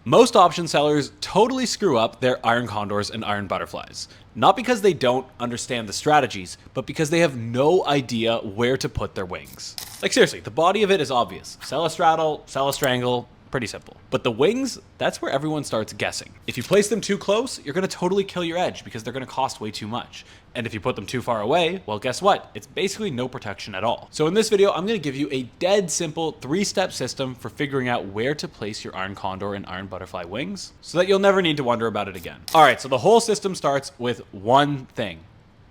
Most option sellers totally screw up their iron condors and iron butterflies. Not because they don't understand the strategies, but because they have no idea where to put their wings. Like seriously, the body of it is obvious. Sell a straddle, sell a strangle, pretty simple. But the wings, that's where everyone starts guessing. If you place them too close, you're gonna totally kill your edge because they're gonna cost way too much. And if you put them too far away, well, guess what? It's basically no protection at all. So in this video, I'm gonna give you a dead simple 3-step system for figuring out where to place your iron condor and iron butterfly wings so that you'll never need to wonder about it again. All right, so the whole system starts with one thing: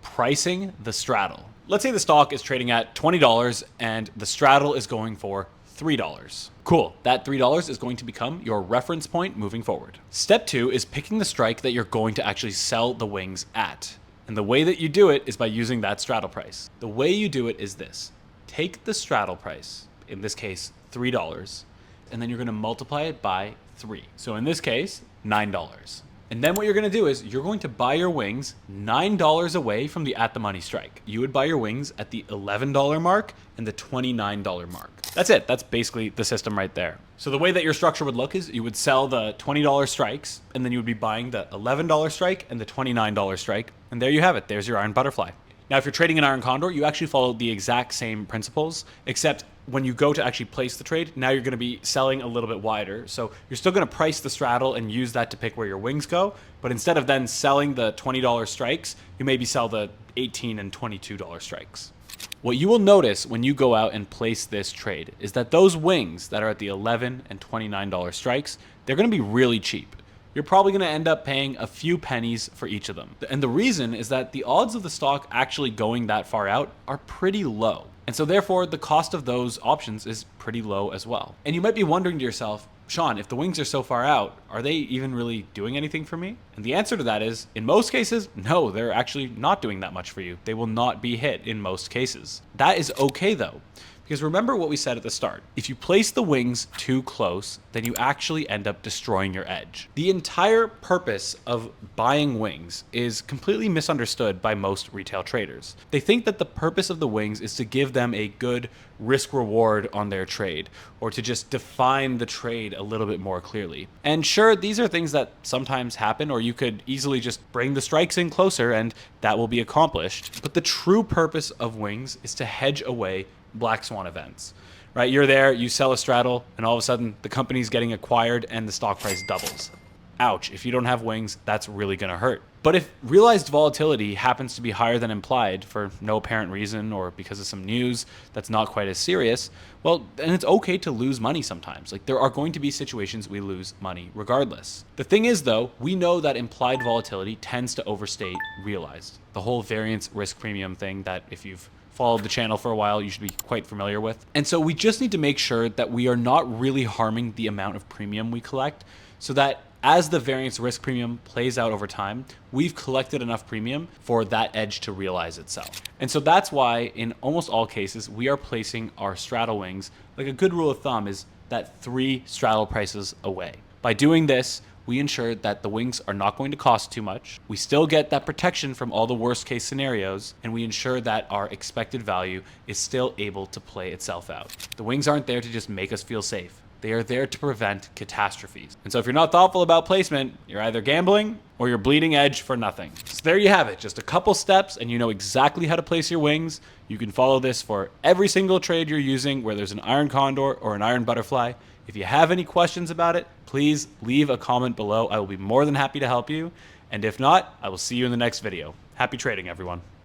pricing the straddle. Let's say the stock is trading at $20 and the straddle is going for $3. Cool, that $3 is going to become your reference point moving forward. Step 2 is picking the strike that you're going to actually sell the wings at. And the way that you do it is by using that straddle price. The way you do it is this: take the straddle price, in this case $3, and then you're gonna multiply it by 3. So in this case, $9. And then what you're gonna do is you're going to buy your wings $9 away from the at the money strike. You would buy your wings at the $11 mark and the $29 mark. That's it. That's basically the system right there. So the way that your structure would look is you would sell the $20 strikes, and then you would be buying the $11 strike and the $29 strike. And there you have it. There's your iron butterfly. Now, if you're trading an iron condor, you actually follow the exact same principles, except when you go to actually place the trade, now you're going to be selling a little bit wider. So you're still going to price the straddle and use that to pick where your wings go. But instead of then selling the $20 strikes, you maybe sell the $18 and $22 strikes. What you will notice when you go out and place this trade is that those wings that are at the $11 and $29 strikes, they're going to be really cheap. You're probably going to end up paying a few pennies for each of them. And the reason is that the odds of the stock actually going that far out are pretty low. And so therefore, the cost of those options is pretty low as well. And you might be wondering to yourself, Sean, if the wings are so far out, are they even really doing anything for me? And the answer to that is, in most cases, no, they're actually not doing that much for you. They will not be hit in most cases. That is okay though, because remember what we said at the start. If you place the wings too close, then you actually end up destroying your edge. The entire purpose of buying wings is completely misunderstood by most retail traders. They think that the purpose of the wings is to give them a good risk reward on their trade, or to just define the trade a little bit more clearly. And sure, these are things that sometimes happen, or you could easily just bring the strikes in closer and that will be accomplished. But the true purpose of wings is to hedge away black swan events, right? You're there, you sell a straddle, and all of a sudden the company's getting acquired and the stock price doubles. Ouch, if you don't have wings, that's really gonna hurt. But if realized volatility happens to be higher than implied for no apparent reason or because of some news that's not quite as serious, well, then it's okay to lose money sometimes. Like, there are going to be situations we lose money regardless. The thing is though, we know that implied volatility tends to overstate realized. The whole variance risk premium thing that if you've followed the channel for a while, you should be quite familiar with. And so we just need to make sure that we are not really harming the amount of premium we collect, so that as the variance risk premium plays out over time, we've collected enough premium for that edge to realize itself. And so that's why in almost all cases, we are placing our straddle wings, like a good rule of thumb is that 3 straddle prices away. By doing this, we ensure that the wings are not going to cost too much. We still get that protection from all the worst case scenarios, and we ensure that our expected value is still able to play itself out. The wings aren't there to just make us feel safe. They are there to prevent catastrophes. And so if you're not thoughtful about placement, you're either gambling or you're bleeding edge for nothing. So there you have it, just a couple steps and you know exactly how to place your wings. You can follow this for every single trade you're using, where there's an iron condor or an iron butterfly. If you have any questions about it, please leave a comment below. I will be more than happy to help you. And if not, I will see you in the next video. Happy trading, everyone.